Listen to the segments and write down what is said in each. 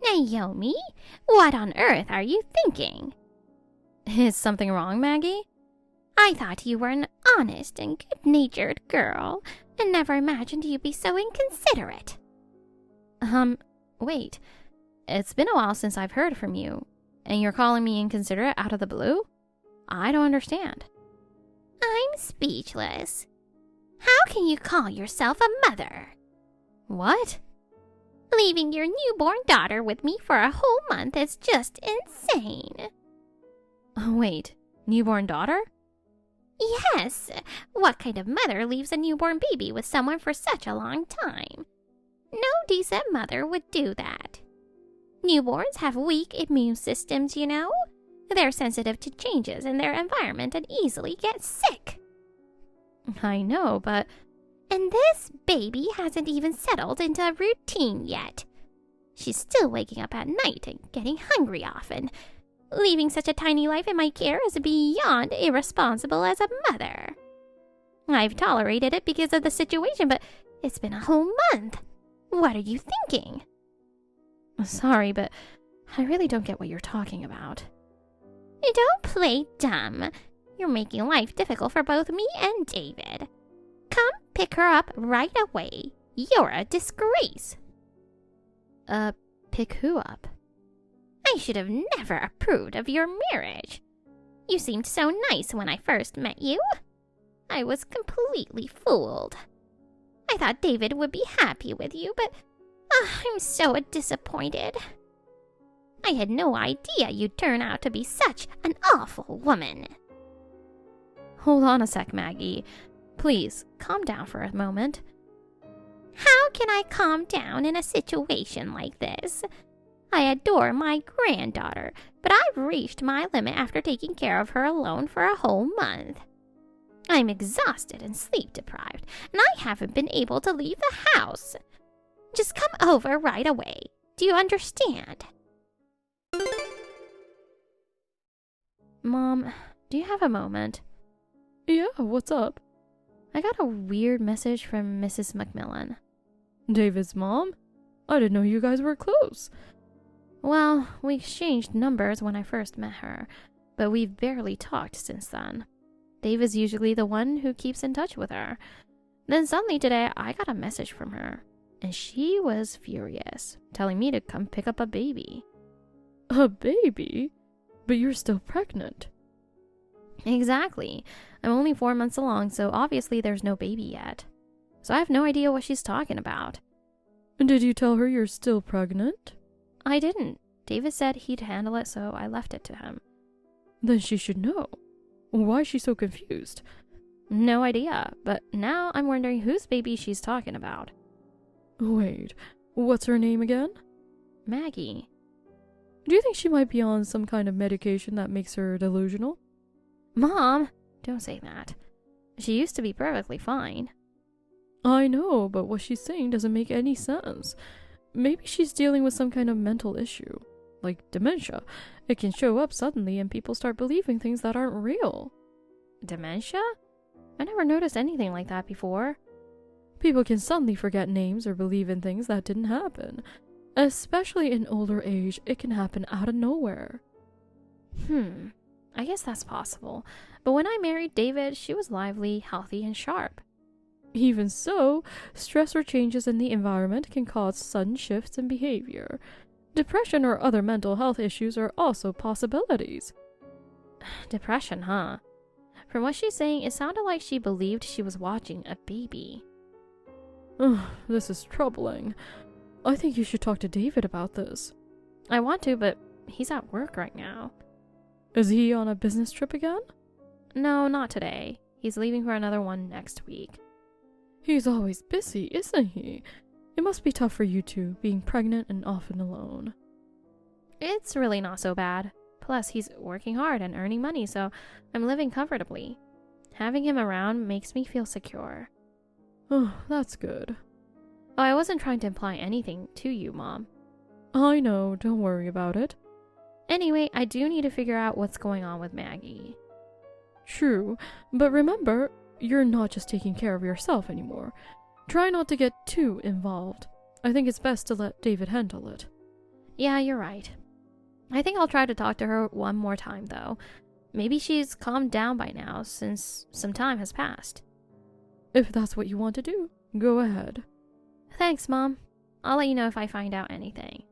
Naomi, what on earth are you thinking? Is something wrong, Maggie? I thought you were an honest and good-natured girl, and never imagined you'd be so inconsiderate. Wait. It's been a while since I've heard from you, and you're calling me inconsiderate out of the blue? I don't understand. I'm speechless. How can you call yourself a mother? What? Leaving your newborn daughter with me for a whole month is just insane. Oh, wait, newborn daughter? Yes. What kind of mother leaves a newborn baby with someone for such a long time? No decent mother would do that. Newborns have weak immune systems, you know. They're sensitive to changes in their environment and easily get sick. I know, but... And this baby hasn't even settled into a routine yet. She's still waking up at night and getting hungry often. Leaving such a tiny life in my care is beyond irresponsible as a mother. I've tolerated it because of the situation, but it's been a whole month. What are you thinking? Sorry, but I really don't get what you're talking about. Don't play dumb. You're making life difficult for both me and David. Come pick her up right away. You're a disgrace. Pick who up? I should have never approved of your marriage. You seemed so nice when I first met you. I was completely fooled. I thought David would be happy with you, but I'm so disappointed. I had no idea you'd turn out to be such an awful woman. Hold on a sec, Maggie. Please, calm down for a moment. How can I calm down in a situation like this? I adore my granddaughter, but I've reached my limit after taking care of her alone for a whole month. I'm exhausted and sleep-deprived, and I haven't been able to leave the house. Just come over right away. Do you understand? Mom, do you have a moment? Yeah, what's up? I got a weird message from Mrs. Macmillan. David's mom? I didn't know you guys were close. Well, we exchanged numbers when I first met her, but we've barely talked since then. David's usually the one who keeps in touch with her. Then suddenly today, I got a message from her, and she was furious, telling me to come pick up a baby. A baby? But you're still pregnant. Exactly. I'm only 4 months along, so obviously there's no baby yet. So I have no idea what she's talking about. Did you tell her you're still pregnant? I didn't. David said he'd handle it, so I left it to him. Then she should know. Why is she so confused? No idea, but now I'm wondering whose baby she's talking about. Wait, what's her name again? Maggie. Do you think she might be on some kind of medication that makes her delusional? Mom, don't say that. She used to be perfectly fine. I know, but what she's saying doesn't make any sense. Maybe she's dealing with some kind of mental issue, like dementia. It can show up suddenly and people start believing things that aren't real. Dementia? I never noticed anything like that before. People can suddenly forget names or believe in things that didn't happen. Especially in older age, it can happen out of nowhere. I guess that's possible. But when I married David, she was lively, healthy, and sharp. Even so, stress or changes in the environment can cause sudden shifts in behavior. Depression or other mental health issues are also possibilities. Depression, huh? From what she's saying, it sounded like she believed she was watching a baby. This is troubling. I think you should talk to David about this. I want to, but he's at work right now. Is he on a business trip again? No, not today. He's leaving for another one next week. He's always busy, isn't he? It must be tough for you two, being pregnant and often alone. It's really not so bad. Plus, he's working hard and earning money, so I'm living comfortably. Having him around makes me feel secure. Oh, that's good. Oh, I wasn't trying to imply anything to you, Mom. I know, don't worry about it. Anyway, I do need to figure out what's going on with Maggie. True, but remember, you're not just taking care of yourself anymore. Try not to get too involved. I think it's best to let David handle it. Yeah, you're right. I think I'll try to talk to her one more time, though. Maybe she's calmed down by now, since some time has passed. If that's what you want to do, go ahead. Thanks, Mom. I'll let you know if I find out anything.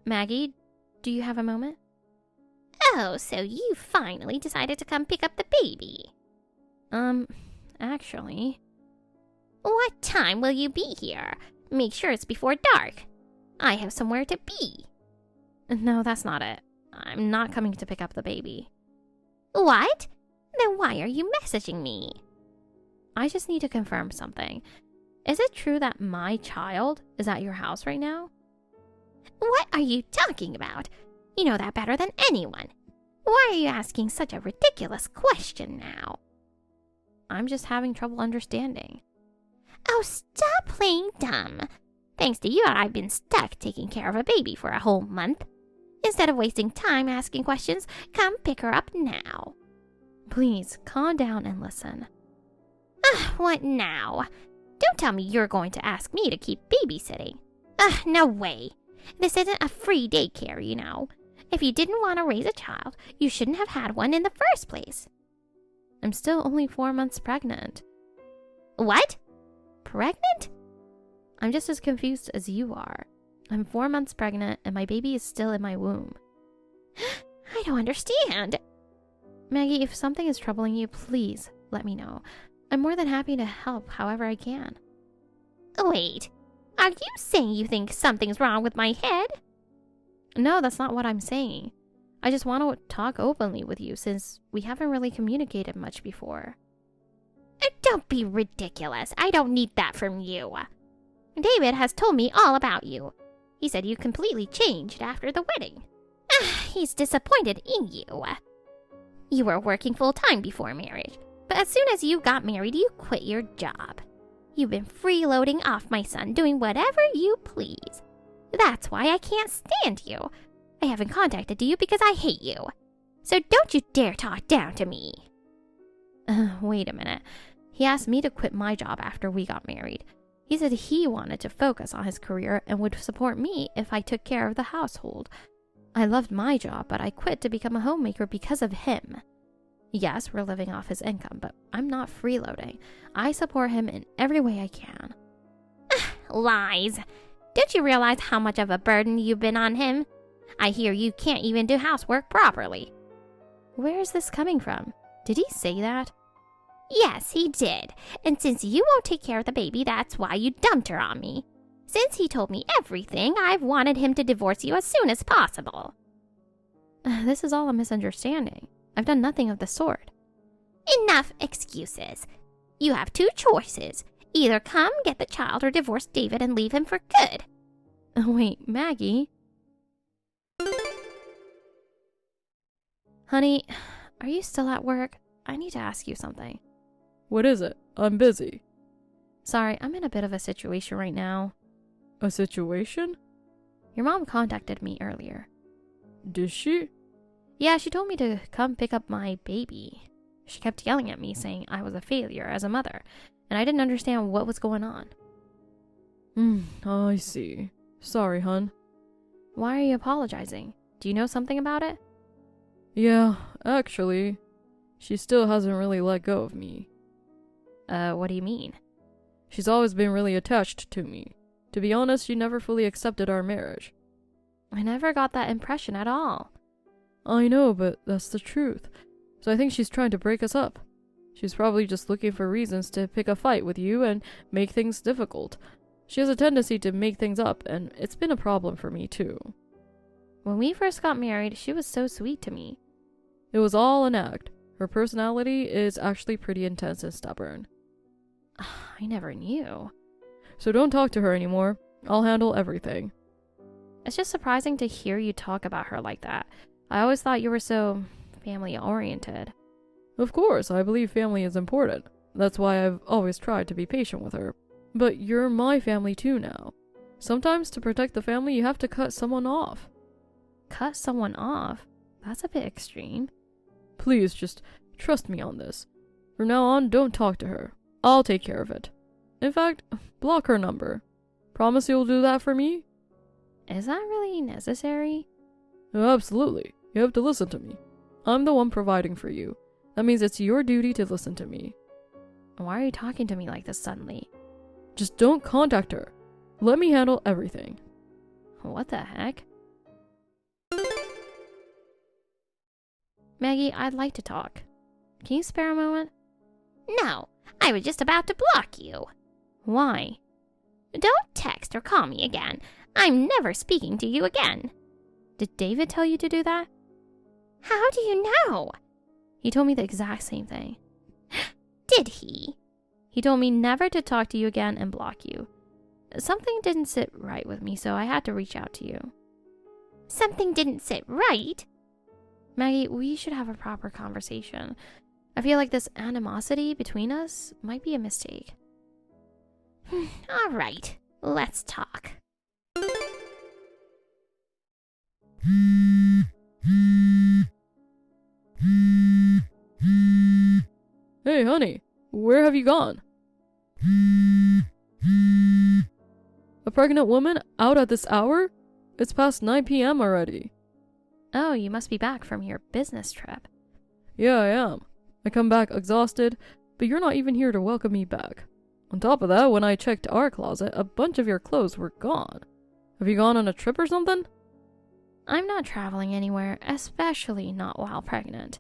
Maggie, do you have a moment? Oh, so you finally decided to come pick up the baby. Actually... What time will you be here? Make sure it's before dark. I have somewhere to be. No, that's not it. I'm not coming to pick up the baby. What? Then why are you messaging me? I just need to confirm something. Is it true that my child is at your house right now? What are you talking about? You know that better than anyone. Why are you asking such a ridiculous question now? I'm just having trouble understanding. Oh, stop playing dumb. Thanks to you, I've been stuck taking care of a baby for a whole month. Instead of wasting time asking questions, come pick her up now. Please, calm down and listen. What now? Don't tell me you're going to ask me to keep babysitting. No way. This isn't a free daycare, you know. If you didn't want to raise a child, you shouldn't have had one in the first place. I'm still only 4 months pregnant. What? Pregnant? I'm just as confused as you are. I'm 4 months pregnant and my baby is still in my womb. I don't understand. Maggie, if something is troubling you, please let me know. I'm more than happy to help however I can. Wait, are you saying you think something's wrong with my head? No, that's not what I'm saying. I just want to talk openly with you since we haven't really communicated much before. Don't be ridiculous. I don't need that from you. David has told me all about you. He said you completely changed after the wedding. He's disappointed in you. You were working full-time before marriage, but as soon as you got married, you quit your job. You've been freeloading off my son, doing whatever you please. That's why I can't stand you. I haven't contacted you because I hate you. So don't you dare talk down to me. Wait a minute. He asked me to quit my job after we got married. He said he wanted to focus on his career and would support me if I took care of the household. I loved my job, but I quit to become a homemaker because of him. Yes, we're living off his income, but I'm not freeloading. I support him in every way I can. Lies. Don't you realize how much of a burden you've been on him? I hear you can't even do housework properly. Where is this coming from? Did he say that? Yes, he did. And since you won't take care of the baby, that's why you dumped her on me. Since he told me everything, I've wanted him to divorce you as soon as possible. This is all a misunderstanding. I've done nothing of the sort. Enough excuses. You have two choices. Either come get the child or divorce David and leave him for good. Wait, Maggie? Honey, are you still at work? I need to ask you something. What is it? I'm busy. Sorry, I'm in a bit of a situation right now. A situation? Your mom contacted me earlier. Did she? Yeah, she told me to come pick up my baby. She kept yelling at me, saying I was a failure as a mother, and I didn't understand what was going on. I see. Sorry, hun. Why are you apologizing? Do you know something about it? Yeah, actually, she still hasn't really let go of me. What do you mean? She's always been really attached to me. To be honest, she never fully accepted our marriage. I never got that impression at all. I know, but that's the truth. So I think she's trying to break us up. She's probably just looking for reasons to pick a fight with you and make things difficult. She has a tendency to make things up, and it's been a problem for me too. When we first got married, she was so sweet to me. It was all an act. Her personality is actually pretty intense and stubborn. I never knew. So don't talk to her anymore. I'll handle everything. It's just surprising to hear you talk about her like that. I always thought you were so family-oriented. Of course, I believe family is important. That's why I've always tried to be patient with her. But you're my family too now. Sometimes to protect the family, you have to cut someone off. Cut someone off? That's a bit extreme. Please, just trust me on this. From now on, don't talk to her. I'll take care of it. In fact, block her number. Promise you'll do that for me? Is that really necessary? Absolutely. You have to listen to me. I'm the one providing for you. That means it's your duty to listen to me. Why are you talking to me like this suddenly? Just don't contact her. Let me handle everything. What the heck? Maggie, I'd like to talk. Can you spare a moment? No, I was just about to block you. Why? Don't text or call me again. I'm never speaking to you again. Did David tell you to do that? How do you know? He told me the exact same thing. Did he? He told me never to talk to you again and block you. Something didn't sit right with me, so I had to reach out to you. Something didn't sit right? Maggie, we should have a proper conversation. I feel like this animosity between us might be a mistake. All right, let's talk. Hey, honey, where have you gone? A pregnant woman out at this hour? It's past 9 p.m. already. Oh, you must be back from your business trip. Yeah, I am. I come back exhausted, but you're not even here to welcome me back. On top of that, when I checked our closet, a bunch of your clothes were gone. Have you gone on a trip or something? I'm not traveling anywhere, especially not while pregnant.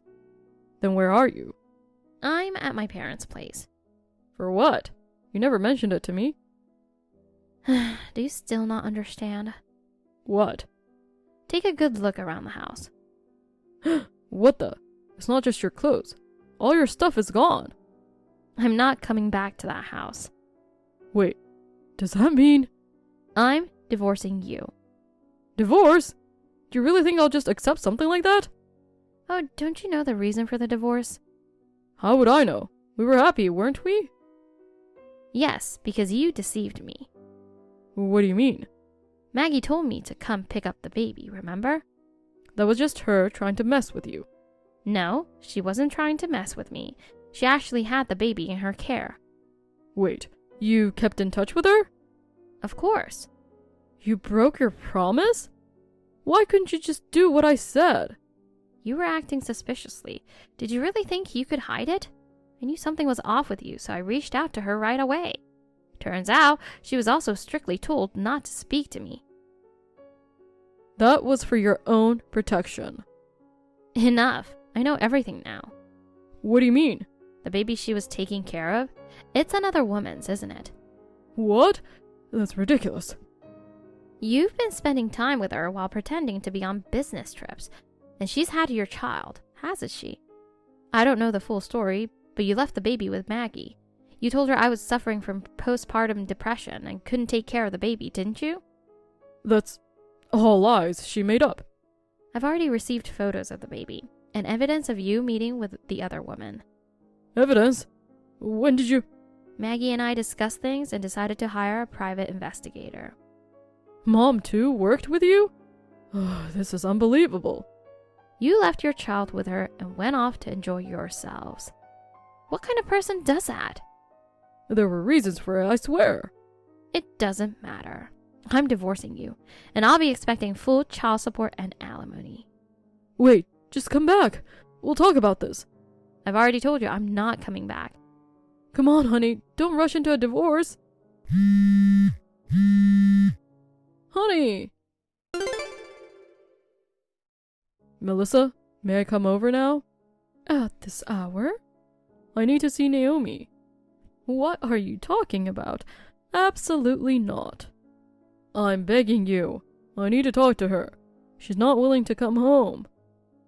Then where are you? I'm at my parents' place. For what? You never mentioned it to me. Do you still not understand? What? Take a good look around the house. What the? It's not just your clothes. All your stuff is gone. I'm not coming back to that house. Wait, does that mean... I'm divorcing you. Divorce? Do you really think I'll just accept something like that? Oh, don't you know the reason for the divorce? How would I know? We were happy, weren't we? Yes, because you deceived me. What do you mean? Maggie told me to come pick up the baby, remember? That was just her trying to mess with you. No, she wasn't trying to mess with me. She actually had the baby in her care. Wait, you kept in touch with her? Of course. You broke your promise? Why couldn't you just do what I said? You were acting suspiciously. Did you really think you could hide it? I knew something was off with you, so I reached out to her right away. Turns out, she was also strictly told not to speak to me. That was for your own protection. Enough. I know everything now. What do you mean? The baby she was taking care of? It's another woman's, isn't it? What? That's ridiculous. You've been spending time with her while pretending to be on business trips, and she's had your child, hasn't she? I don't know the full story, but you left the baby with Maggie. You told her I was suffering from postpartum depression and couldn't take care of the baby, didn't you? That's all lies she made up. I've already received photos of the baby and evidence of you meeting with the other woman. Evidence? When did you... Maggie and I discussed things and decided to hire a private investigator. Mom, too, worked with you? Oh, this is unbelievable. You left your child with her and went off to enjoy yourselves. What kind of person does that? There were reasons for it, I swear. It doesn't matter. I'm divorcing you, and I'll be expecting full child support and alimony. Wait, just come back. We'll talk about this. I've already told you I'm not coming back. Come on, honey. Don't rush into a divorce. Honey! Melissa, may I come over now? At this hour? I need to see Naomi. What are you talking about? Absolutely not. I'm begging you. I need to talk to her. She's not willing to come home.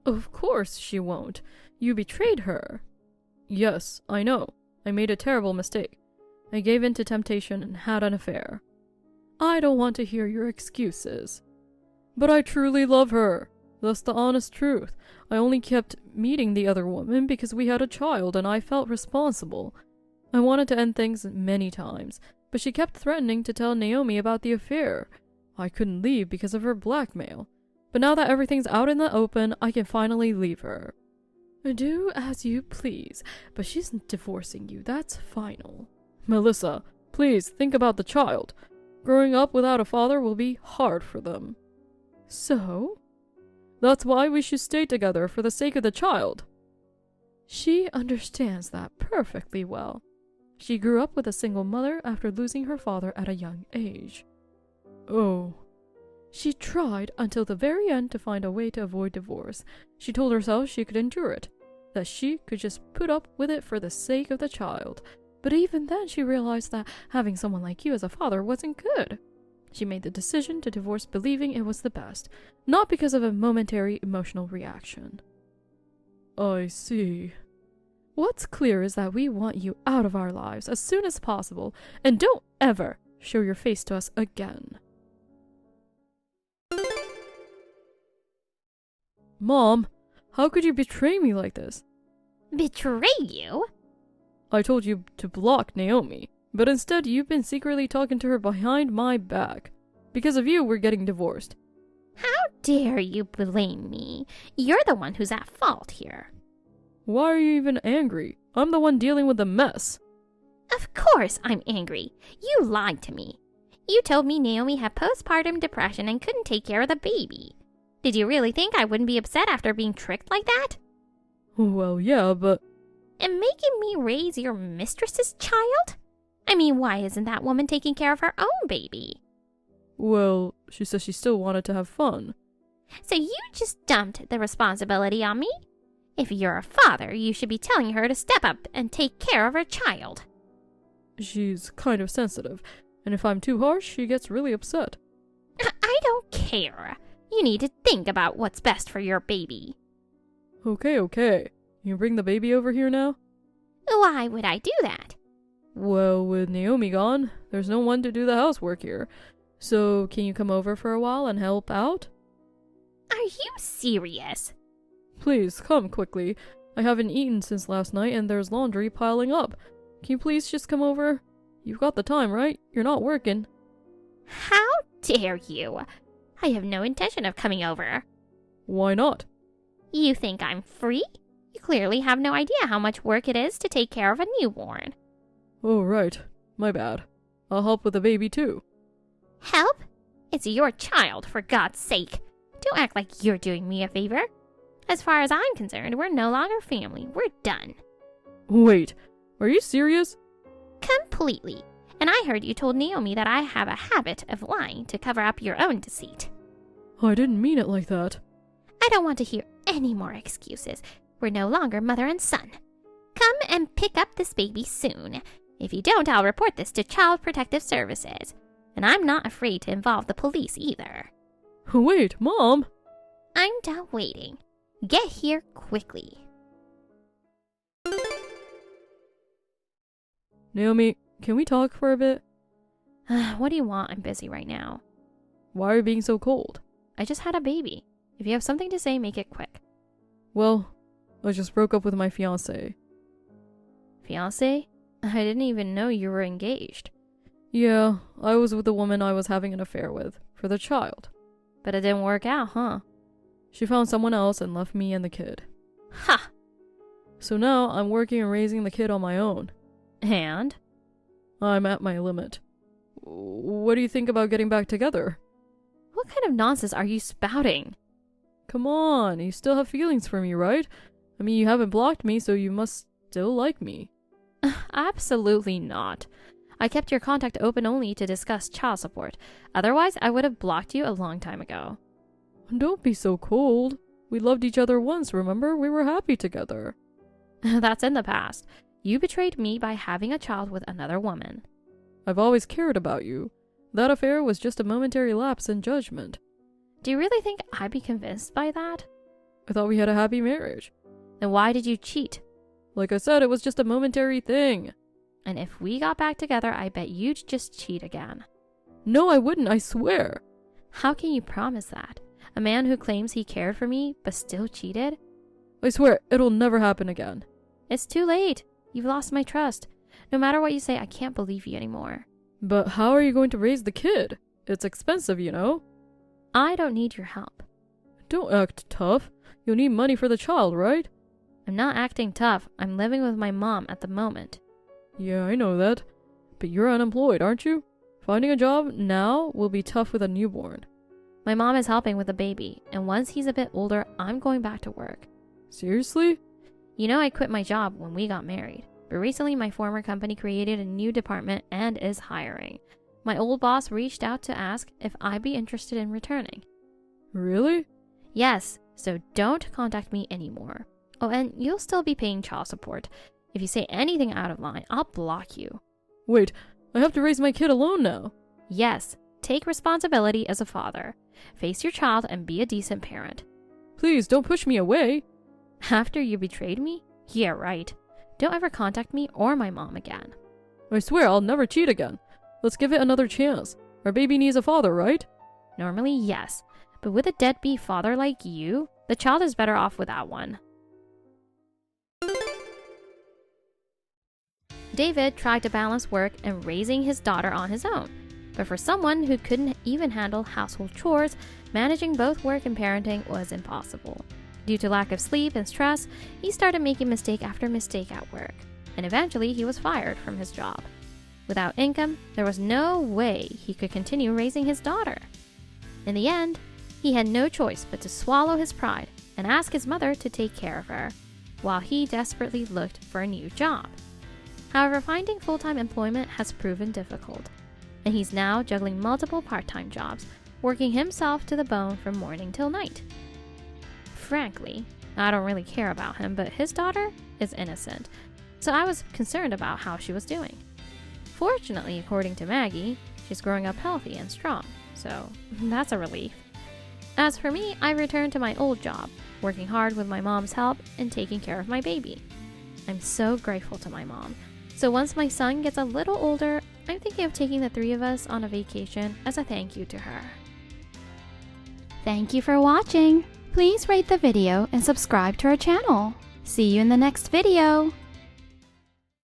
Of course she won't. You betrayed her. Yes, I know. I made a terrible mistake. I gave in to temptation and had an affair. I don't want to hear your excuses. But I truly love her. That's the honest truth. I only kept meeting the other woman because we had a child and I felt responsible. I wanted to end things many times, but she kept threatening to tell Naomi about the affair. I couldn't leave because of her blackmail. But now that everything's out in the open, I can finally leave her. Do as you please, but she's divorcing you, that's final. Melissa, please think about the child. Growing up without a father will be hard for them. So? That's why we should stay together for the sake of the child. She understands that perfectly well. She grew up with a single mother after losing her father at a young age. Oh. She tried until the very end to find a way to avoid divorce. She told herself she could endure it, that she could just put up with it for the sake of the child. But even then she realized that having someone like you as a father wasn't good. She made the decision to divorce believing it was the best, not because of a momentary emotional reaction. I see. What's clear is that we want you out of our lives as soon as possible, and don't ever show your face to us again. Mom, how could you betray me like this? Betray you? I told you to block Naomi, but instead you've been secretly talking to her behind my back. Because of you, we're getting divorced. How dare you blame me? You're the one who's at fault here. Why are you even angry? I'm the one dealing with the mess. Of course I'm angry. You lied to me. You told me Naomi had postpartum depression and couldn't take care of the baby. Did you really think I wouldn't be upset after being tricked like that? Well, yeah, but... And making me raise your mistress's child? I mean, why isn't that woman taking care of her own baby? Well, she says she still wanted to have fun. So you just dumped the responsibility on me? If you're a father, you should be telling her to step up and take care of her child. She's kind of sensitive, and if I'm too harsh, she gets really upset. I don't care. You need to think about what's best for your baby. Okay. You bring the baby over here now? Why would I do that? Well, with Naomi gone, there's no one to do the housework here. So, can you come over for a while and help out? Are you serious? Please, come quickly. I haven't eaten since last night and there's laundry piling up. Can you please just come over? You've got the time, right? You're not working. How dare you? I have no intention of coming over. Why not? You think I'm free? You clearly have no idea how much work it is to take care of a newborn. Oh, right. My bad. I'll help with the baby too. Help? It's your child, for God's sake. Don't act like you're doing me a favor. As far as I'm concerned, we're no longer family. We're done. Wait, are you serious? Completely. And I heard you told Naomi that I have a habit of lying to cover up your own deceit. I didn't mean it like that. I don't want to hear any more excuses. We're no longer mother and son. Come and pick up this baby soon. If you don't, I'll report this to Child Protective Services. And I'm not afraid to involve the police either. Wait, Mom! I'm done waiting. Get here quickly. Naomi, can we talk for a bit? What do you want? I'm busy right now. Why are you being so cold? I just had a baby. If you have something to say, make it quick. Well, I just broke up with my fiancé. Fiancé? I didn't even know you were engaged. Yeah, I was with the woman I was having an affair with, for the child. But it didn't work out, huh? She found someone else and left me and the kid. Ha! So now I'm working and raising the kid on my own. And? I'm at my limit. What do you think about getting back together? What kind of nonsense are you spouting? Come on, you still have feelings for me, right? I mean, you haven't blocked me, so you must still like me. Absolutely not. I kept your contact open only to discuss child support. Otherwise, I would have blocked you a long time ago. Don't be so cold. We loved each other once, remember? We were happy together. That's in the past. You betrayed me by having a child with another woman. I've always cared about you. That affair was just a momentary lapse in judgment. Do you really think I'd be convinced by that? I thought we had a happy marriage. Then why did you cheat? Like I said, it was just a momentary thing. And if we got back together, I bet you'd just cheat again. No, I wouldn't, I swear. How can you promise that? A man who claims he cared for me, but still cheated? I swear, it'll never happen again. It's too late. You've lost my trust. No matter what you say, I can't believe you anymore. But how are you going to raise the kid? It's expensive, you know. I don't need your help. Don't act tough. You'll need money for the child, right? I'm not acting tough. I'm living with my mom at the moment. Yeah, I know that. But you're unemployed, aren't you? Finding a job now will be tough with a newborn. My mom is helping with the baby, and once he's a bit older, I'm going back to work. Seriously? You know I quit my job when we got married, but recently my former company created a new department and is hiring. My old boss reached out to ask if I'd be interested in returning. Really? Yes, so don't contact me anymore. Oh, and you'll still be paying child support. If you say anything out of line, I'll block you. Wait, I have to raise my kid alone now. Yes, take responsibility as a father. Face your child and be a decent parent. Please don't push me away. After you betrayed me? Yeah, right. Don't ever contact me or my mom again. I swear I'll never cheat again. Let's give it another chance. Our baby needs a father, right? Normally, yes. But with a deadbeat father like you, the child is better off without one. David tried to balance work and raising his daughter on his own. But for someone who couldn't even handle household chores, managing both work and parenting was impossible. Due to lack of sleep and stress, he started making mistake after mistake at work, and eventually he was fired from his job. Without income, there was no way he could continue raising his daughter. In the end, he had no choice but to swallow his pride and ask his mother to take care of her, while he desperately looked for a new job. However, finding full-time employment has proven difficult, and he's now juggling multiple part-time jobs, working himself to the bone from morning till night. Frankly, I don't really care about him, but his daughter is innocent, so I was concerned about how she was doing. Fortunately, according to Maggie, she's growing up healthy and strong, so that's a relief. As for me, I returned to my old job, working hard with my mom's help and taking care of my baby. I'm so grateful to my mom, so once my son gets a little older, I'm thinking of taking the 3 of us on a vacation as a thank you to her. Thank you for watching. Please rate the video and subscribe to our channel. See you in the next video.